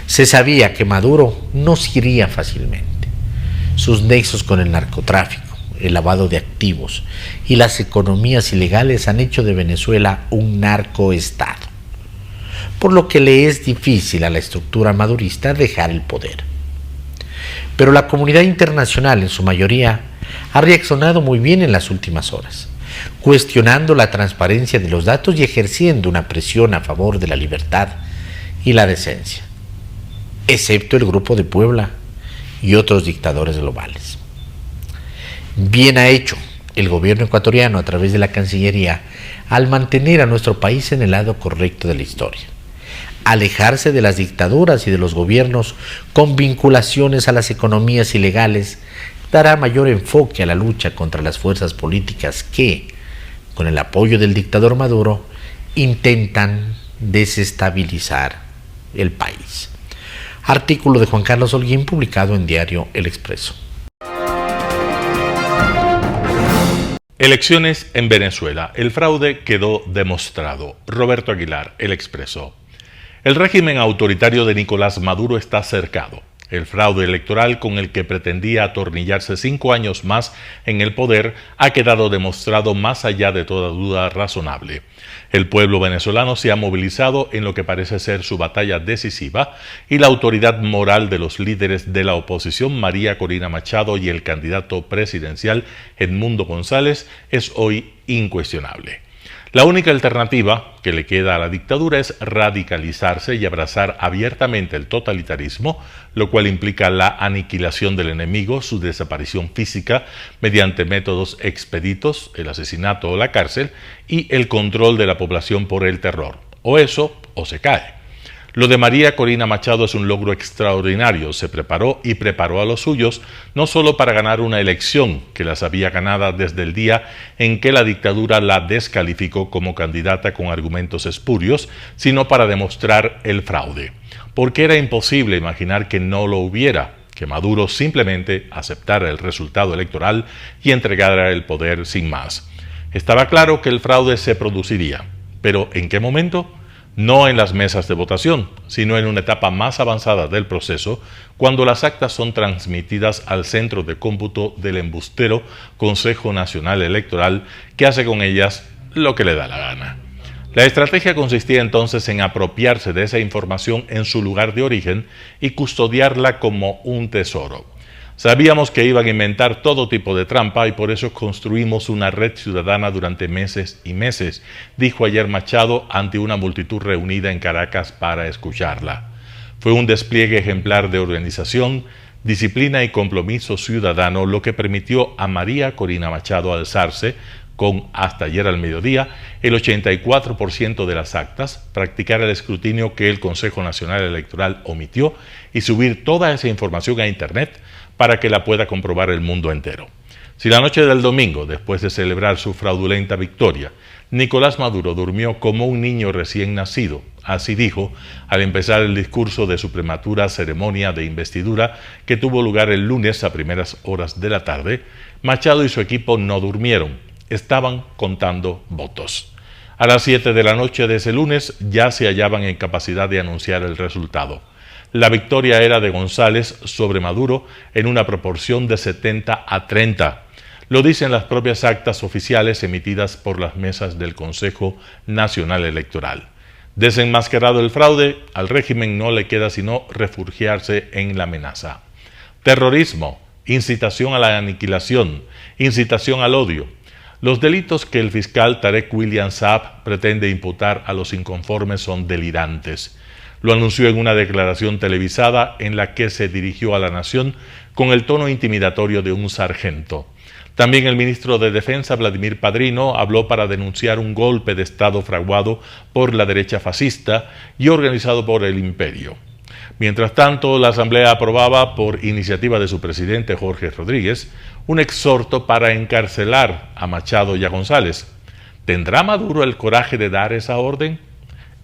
Se sabía que Maduro no se iría fácilmente. Sus nexos con el narcotráfico, el lavado de activos y las economías ilegales han hecho de Venezuela un narcoestado, por lo que le es difícil a la estructura madurista dejar el poder. Pero la comunidad internacional, en su mayoría, ha reaccionado muy bien en las últimas horas, cuestionando la transparencia de los datos y ejerciendo una presión a favor de la libertad y la decencia, excepto el Grupo de Puebla y otros dictadores globales. Bien ha hecho el gobierno ecuatoriano a través de la Cancillería al mantener a nuestro país en el lado correcto de la historia. Alejarse de las dictaduras y de los gobiernos con vinculaciones a las economías ilegales dará mayor enfoque a la lucha contra las fuerzas políticas que, con el apoyo del dictador Maduro, intentan desestabilizar el país. Artículo de Juan Carlos Holguín publicado en Diario El Expreso. Elecciones en Venezuela. El fraude quedó demostrado. Roberto Aguilar, El Expreso. El régimen autoritario de Nicolás Maduro está cercado. El fraude electoral con el que pretendía atornillarse 5 años más en el poder ha quedado demostrado más allá de toda duda razonable. El pueblo venezolano se ha movilizado en lo que parece ser su batalla decisiva y la autoridad moral de los líderes de la oposición, María Corina Machado, y el candidato presidencial, Edmundo González, es hoy incuestionable. La única alternativa que le queda a la dictadura es radicalizarse y abrazar abiertamente el totalitarismo, lo cual implica la aniquilación del enemigo, su desaparición física mediante métodos expeditos, el asesinato o la cárcel, y el control de la población por el terror. O eso, o se cae. Lo de María Corina Machado es un logro extraordinario. Se preparó y preparó a los suyos, no solo para ganar una elección que las había ganada desde el día en que la dictadura la descalificó como candidata con argumentos espurios, sino para demostrar el fraude. Porque era imposible imaginar que no lo hubiera, que Maduro simplemente aceptara el resultado electoral y entregara el poder sin más. Estaba claro que el fraude se produciría, pero ¿en qué momento? No en las mesas de votación, sino en una etapa más avanzada del proceso, cuando las actas son transmitidas al centro de cómputo del embustero Consejo Nacional Electoral, que hace con ellas lo que le da la gana. La estrategia consistía entonces en apropiarse de esa información en su lugar de origen y custodiarla como un tesoro. Sabíamos que iban a inventar todo tipo de trampa y por eso construimos una red ciudadana durante meses y meses, dijo ayer Machado ante una multitud reunida en Caracas para escucharla. Fue un despliegue ejemplar de organización, disciplina y compromiso ciudadano lo que permitió a María Corina Machado alzarse con, hasta ayer al mediodía, el 84% de las actas, practicar el escrutinio que el Consejo Nacional Electoral omitió y subir toda esa información a Internet para que la pueda comprobar el mundo entero. Si la noche del domingo, después de celebrar su fraudulenta victoria, Nicolás Maduro durmió como un niño recién nacido, así dijo al empezar el discurso de su prematura ceremonia de investidura que tuvo lugar el lunes a primeras horas de la tarde, Machado y su equipo no durmieron, estaban contando votos. A las 7 de la noche de ese lunes ya se hallaban en capacidad de anunciar el resultado. La victoria era de González sobre Maduro en una proporción de 70-30. Lo dicen las propias actas oficiales emitidas por las mesas del Consejo Nacional Electoral. Desenmascarado el fraude, al régimen no le queda sino refugiarse en la amenaza. Terrorismo, incitación a la aniquilación, incitación al odio. Los delitos que el fiscal Tarek William Saab pretende imputar a los inconformes son delirantes. Lo anunció en una declaración televisada en la que se dirigió a la nación con el tono intimidatorio de un sargento. También el ministro de Defensa, Vladimir Padrino, habló para denunciar un golpe de Estado fraguado por la derecha fascista y organizado por el imperio. Mientras tanto, la Asamblea aprobaba, por iniciativa de su presidente Jorge Rodríguez, un exhorto para encarcelar a Machado y a González. ¿Tendrá Maduro el coraje de dar esa orden?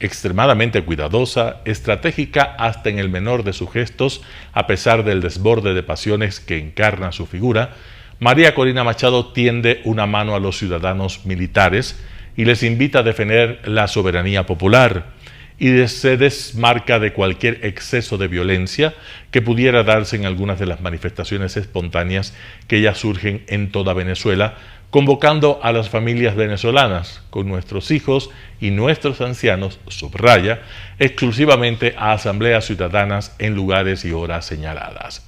Extremadamente cuidadosa, estratégica hasta en el menor de sus gestos, a pesar del desborde de pasiones que encarna su figura, María Corina Machado tiende una mano a los ciudadanos militares y les invita a defender la soberanía popular y se desmarca de cualquier exceso de violencia que pudiera darse en algunas de las manifestaciones espontáneas que ya surgen en toda Venezuela, convocando a las familias venezolanas con nuestros hijos y nuestros ancianos, subraya, exclusivamente a asambleas ciudadanas en lugares y horas señaladas.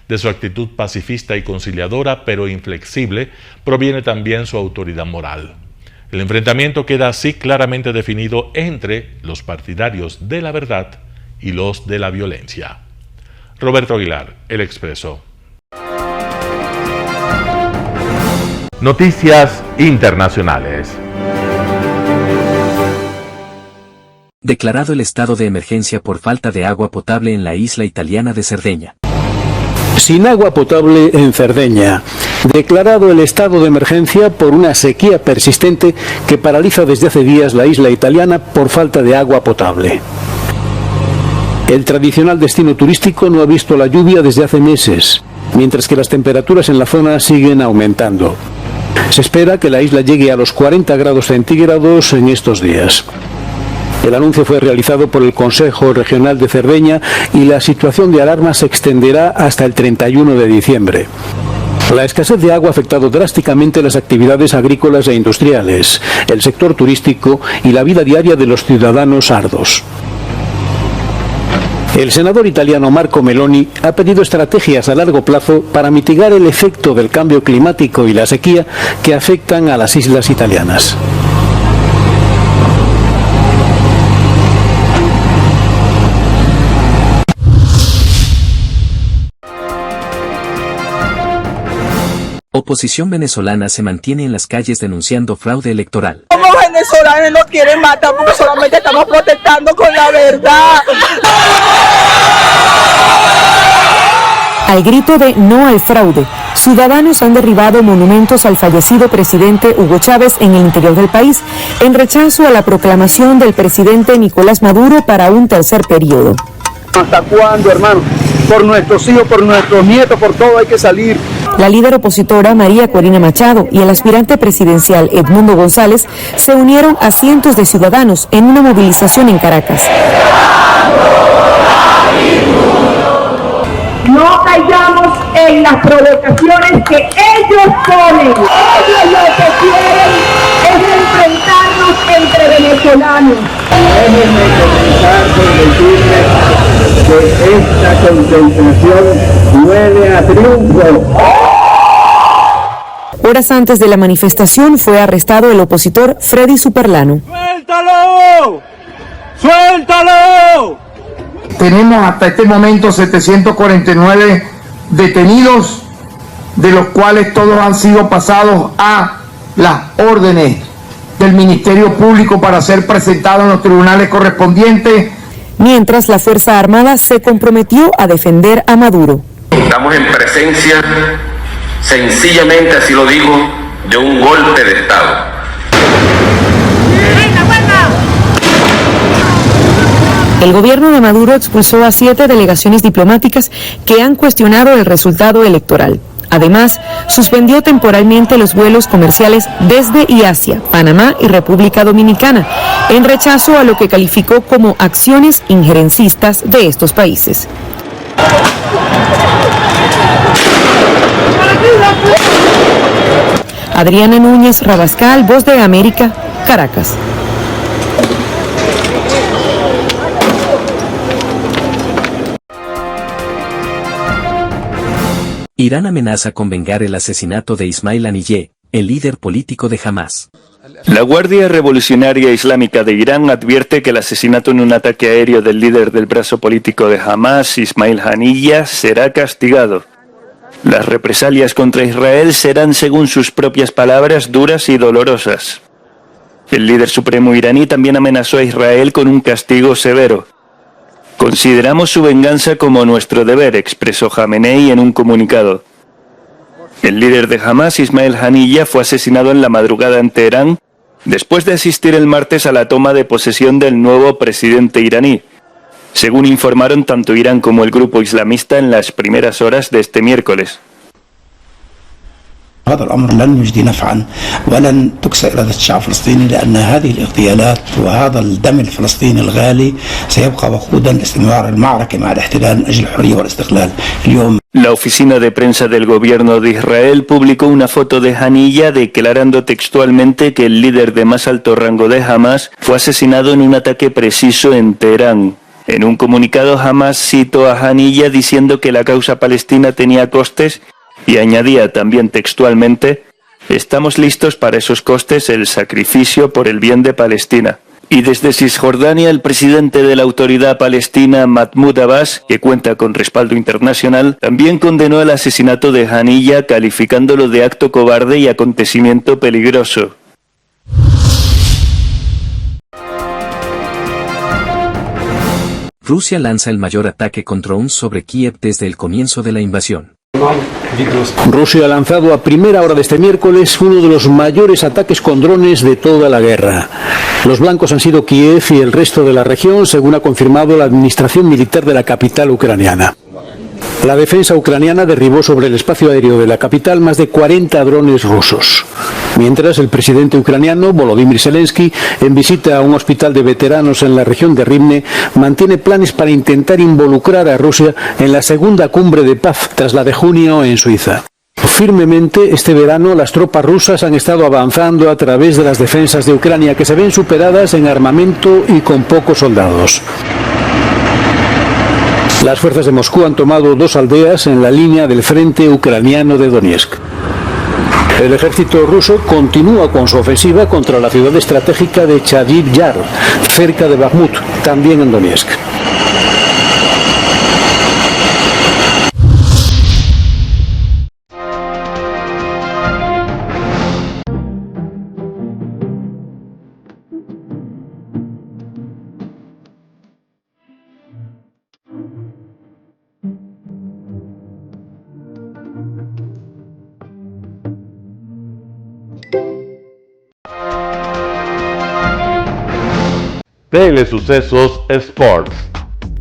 De su actitud pacifista y conciliadora, pero inflexible, proviene también su autoridad moral. El enfrentamiento queda así claramente definido entre los partidarios de la verdad y los de la violencia. Roberto Aguilar, El Expreso. Noticias internacionales. Declarado el estado de emergencia por falta de agua potable en la isla italiana de Cerdeña. Sin agua potable en Cerdeña. Declarado el estado de emergencia por una sequía persistente que paraliza desde hace días la isla italiana por falta de agua potable. El tradicional destino turístico no ha visto la lluvia desde hace meses, mientras que las temperaturas en la zona siguen aumentando. Se espera que la isla llegue a los 40 grados centígrados en estos días. El anuncio fue realizado por el Consejo Regional de Cerdeña y la situación de alarma se extenderá hasta el 31 de diciembre. La escasez de agua ha afectado drásticamente las actividades agrícolas e industriales, el sector turístico y la vida diaria de los ciudadanos sardos. El senador italiano Marco Meloni ha pedido estrategias a largo plazo para mitigar el efecto del cambio climático y la sequía que afectan a las islas italianas. Oposición venezolana se mantiene en las calles denunciando fraude electoral. Como venezolanos nos quieren matar porque solamente estamos protestando con la verdad. Al grito de no al fraude, ciudadanos han derribado monumentos al fallecido presidente Hugo Chávez en el interior del país, en rechazo a la proclamación del presidente Nicolás Maduro para un tercer periodo. ¿Hasta cuándo, hermano? Por nuestros hijos, por nuestros nietos, por todo hay que salir. La líder opositora María Corina Machado y el aspirante presidencial Edmundo González se unieron a cientos de ciudadanos en una movilización en Caracas. No caigamos en las provocaciones que ellos ponen. Ellos lo que quieren es enfrentarnos entre venezolanos. Déjenme comenzar por decirles que esta concentración huele a triunfo. Horas antes de la manifestación fue arrestado el opositor Freddy Superlano. ¡Suéltalo! ¡Suéltalo! Tenemos hasta este momento 749 detenidos, de los cuales todos han sido pasados a las órdenes del Ministerio Público para ser presentados en los tribunales correspondientes. Mientras la Fuerza Armada se comprometió a defender a Maduro. Estamos en presencia, sencillamente así lo digo, de un golpe de Estado. El gobierno de Maduro expulsó a 7 delegaciones diplomáticas que han cuestionado el resultado electoral. Además, suspendió temporalmente los vuelos comerciales desde y hacia Panamá y República Dominicana, en rechazo a lo que calificó como acciones injerencistas de estos países. Adriana Núñez Rabascal, Voz de América, Caracas. Irán amenaza con vengar el asesinato de Ismail Haniyeh, el líder político de Hamás. La Guardia Revolucionaria Islámica de Irán advierte que el asesinato en un ataque aéreo del líder del brazo político de Hamás, Ismail Haniyeh, será castigado. Las represalias contra Israel serán, según sus propias palabras, duras y dolorosas. El líder supremo iraní también amenazó a Israel con un castigo severo. Consideramos su venganza como nuestro deber, expresó Jamenei en un comunicado. El líder de Hamás, Ismail Haniyeh, fue asesinado en la madrugada en Teherán, después de asistir el martes a la toma de posesión del nuevo presidente iraní, según informaron tanto Irán como el grupo islamista en las primeras horas de este miércoles. هذا الأمر لن يجدي نفعا ولن تكسر إرادة الشعب الفلسطيني لأن هذه الاغتيالات وهذا الدم الفلسطيني الغالي سيبقى وقودا لاستمرار المعركة مع الاحتلال من أجل الحرية والاستقلال. اليوم La oficina de prensa del gobierno de Israel publicó una foto de Haniyeh declarando textualmente que el líder de más alto rango de Hamás fue asesinado en un ataque preciso en Teherán. En un comunicado, Hamás citó a Haniyeh diciendo que la causa palestina tenía costes y añadía también textualmente: estamos listos para esos costes, el sacrificio por el bien de Palestina. Y desde Cisjordania, el presidente de la autoridad palestina, Mahmoud Abbas, que cuenta con respaldo internacional, también condenó el asesinato de Haniyeh, calificándolo de acto cobarde y acontecimiento peligroso. Rusia lanza el mayor ataque con drones sobre Kiev desde el comienzo de la invasión. Rusia ha lanzado a primera hora de este miércoles uno de los mayores ataques con drones de toda la guerra. Los blancos han sido Kiev y el resto de la región, según ha confirmado la administración militar de la capital ucraniana. La defensa ucraniana derribó sobre el espacio aéreo de la capital más de 40 drones rusos. Mientras, el presidente ucraniano, Volodymyr Zelensky, en visita a un hospital de veteranos en la región de Rivne, mantiene planes para intentar involucrar a Rusia en la segunda cumbre de paz tras la de junio en Suiza. Firmemente, este verano las tropas rusas han estado avanzando a través de las defensas de Ucrania, que se ven superadas en armamento y con pocos soldados. Las fuerzas de Moscú han tomado 2 aldeas en la línea del frente ucraniano de Donetsk. El ejército ruso continúa con su ofensiva contra la ciudad estratégica de Chasiv Yar, cerca de Bakhmut, también en Donetsk. Telesucesos Sports.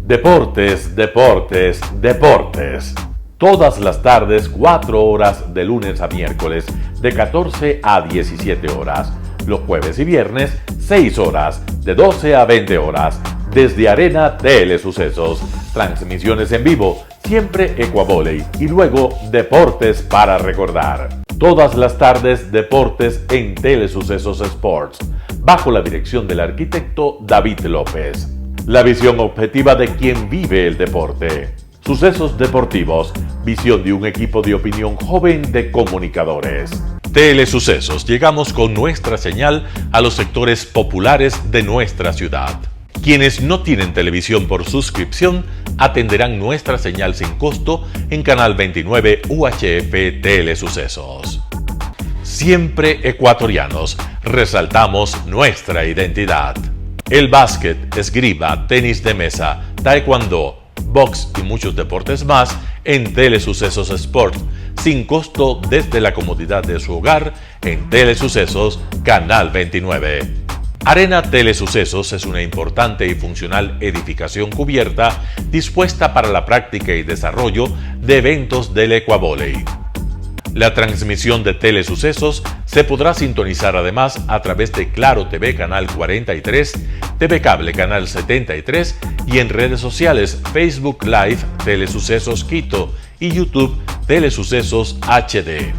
Deportes, deportes, deportes. Todas las tardes, 4 horas de lunes a miércoles, de 14 a 17 horas. Los jueves y viernes, 6 horas, de 12 a 20 horas. Desde Arena Telesucesos. Transmisiones en vivo, siempre Ecuavoley. Y luego, deportes para recordar. Todas las tardes, deportes en Telesucesos Sports, bajo la dirección del arquitecto David López. La visión objetiva de quien vive el deporte. Sucesos deportivos, visión de un equipo de opinión joven de comunicadores. Telesucesos, llegamos con nuestra señal a los sectores populares de nuestra ciudad. Quienes no tienen televisión por suscripción atenderán nuestra señal sin costo en Canal 29 UHF Telesucesos. Siempre ecuatorianos, resaltamos nuestra identidad. El básquet, esgrima, tenis de mesa, taekwondo, box y muchos deportes más en Telesucesos Sport, sin costo desde la comodidad de su hogar en Telesucesos Canal 29. Arena Telesucesos es una importante y funcional edificación cubierta dispuesta para la práctica y desarrollo de eventos del Ecuavoley. La transmisión de Telesucesos se podrá sintonizar además a través de Claro TV Canal 43, TV Cable Canal 73 y en redes sociales Facebook Live Telesucesos Quito y YouTube Telesucesos HD.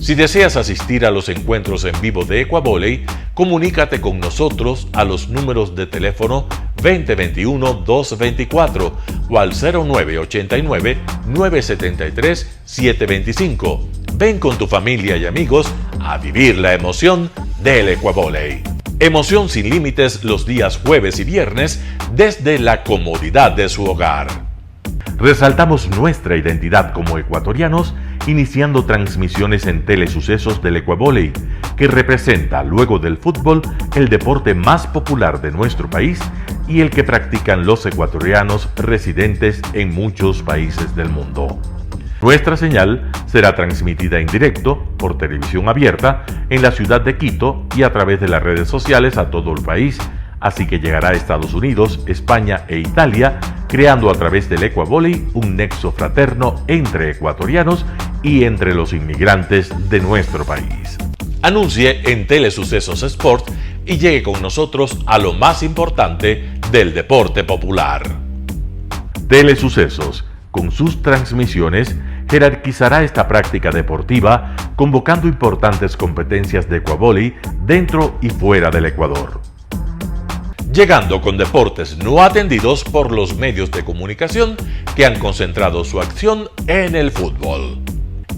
Si deseas asistir a los encuentros en vivo de Ecuavoley, comunícate con nosotros a los números de teléfono 2021-224 o al 0989-973-725. Ven con tu familia y amigos a vivir la emoción del Ecuavoley. Emoción sin límites los días jueves y viernes desde la comodidad de su hogar. Resaltamos nuestra identidad como ecuatorianos iniciando transmisiones en Telesucesos del Ecuavoley, que representa, luego del fútbol, el deporte más popular de nuestro país y el que practican los ecuatorianos residentes en muchos países del mundo. Nuestra señal será transmitida en directo por televisión abierta en la ciudad de Quito y a través de las redes sociales a todo el país, así que llegará a Estados Unidos, España e Italia, creando a través del Ecuavoley un nexo fraterno entre ecuatorianos y entre los inmigrantes de nuestro país. Anuncie en Telesucesos Sport y llegue con nosotros a lo más importante del deporte popular. Telesucesos, con sus transmisiones, jerarquizará esta práctica deportiva, convocando importantes competencias de Ecuavoley dentro y fuera del Ecuador. Llegando con deportes no atendidos por los medios de comunicación que han concentrado su acción en el fútbol.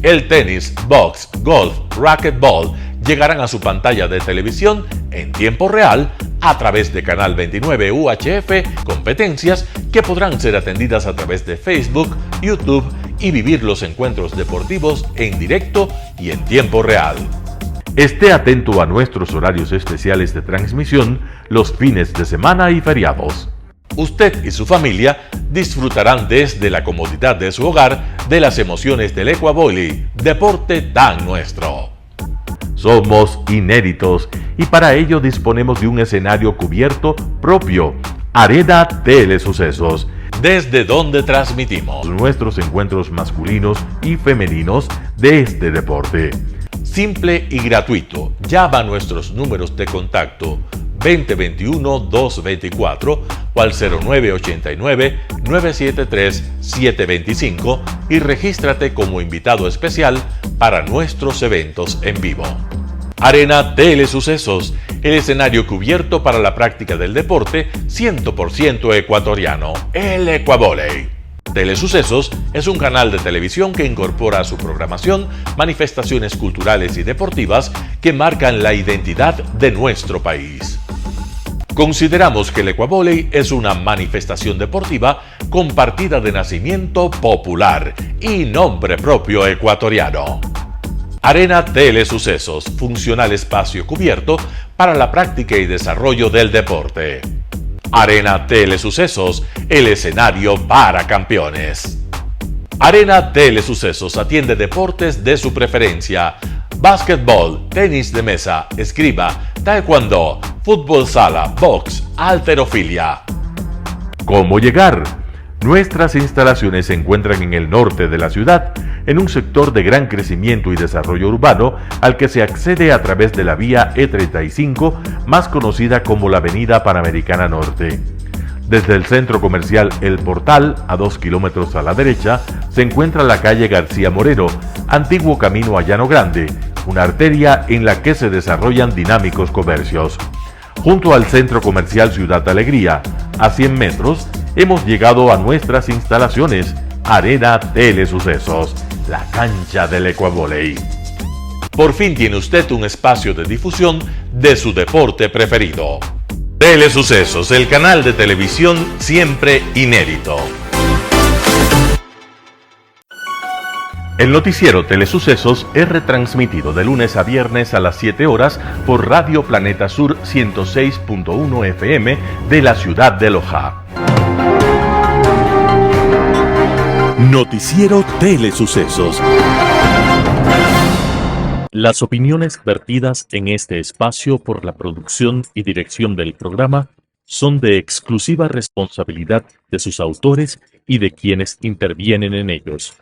El tenis, box, golf, racquetball llegarán a su pantalla de televisión en tiempo real a través de Canal 29 UHF, competencias que podrán ser atendidas a través de Facebook, YouTube y vivir los encuentros deportivos en directo y en tiempo real. Esté atento a nuestros horarios especiales de transmisión los fines de semana y feriados. Usted y su familia disfrutarán desde la comodidad de su hogar de las emociones del Ecuavoley, deporte tan nuestro. Somos inéditos y para ello disponemos de un escenario cubierto propio, Arena Telesucesos, desde donde transmitimos nuestros encuentros masculinos y femeninos de este deporte. Simple y gratuito. Llama a nuestros números de contacto 2021-224 o al 0989-973-725 y regístrate como invitado especial para nuestros eventos en vivo. Arena Telesucesos, el escenario cubierto para la práctica del deporte 100% ecuatoriano, el Ecuavóley. Telesucesos es un canal de televisión que incorpora a su programación manifestaciones culturales y deportivas que marcan la identidad de nuestro país. Consideramos que el Ecuavóley es una manifestación deportiva con partida de nacimiento popular y nombre propio ecuatoriano. Arena Telesucesos, funcional espacio cubierto para la práctica y desarrollo del deporte. Arena Telesucesos, el escenario para campeones. Arena Telesucesos atiende deportes de su preferencia: básquetbol, tenis de mesa, esgrima, taekwondo, fútbol sala, box, halterofilia. ¿Cómo llegar? Nuestras instalaciones se encuentran en el norte de la ciudad, en un sector de gran crecimiento y desarrollo urbano al que se accede a través de la vía E35, más conocida como la Avenida Panamericana Norte. Desde el centro comercial El Portal, a 2 kilómetros a la derecha, se encuentra la calle García Moreno, antiguo camino a Llano Grande, una arteria en la que se desarrollan dinámicos comercios. Junto al centro comercial Ciudad Alegría, a 100 metros, hemos llegado a nuestras instalaciones, Arena Telesucesos, la cancha del Ecuavóley. Por fin tiene usted un espacio de difusión de su deporte preferido. Telesucesos, el canal de televisión siempre inédito. El noticiero Telesucesos es retransmitido de lunes a viernes a las 7 horas por Radio Planeta Sur 106.1 FM de la ciudad de Loja. Noticiero Telesucesos. Las opiniones vertidas en este espacio por la producción y dirección del programa son de exclusiva responsabilidad de sus autores y de quienes intervienen en ellos.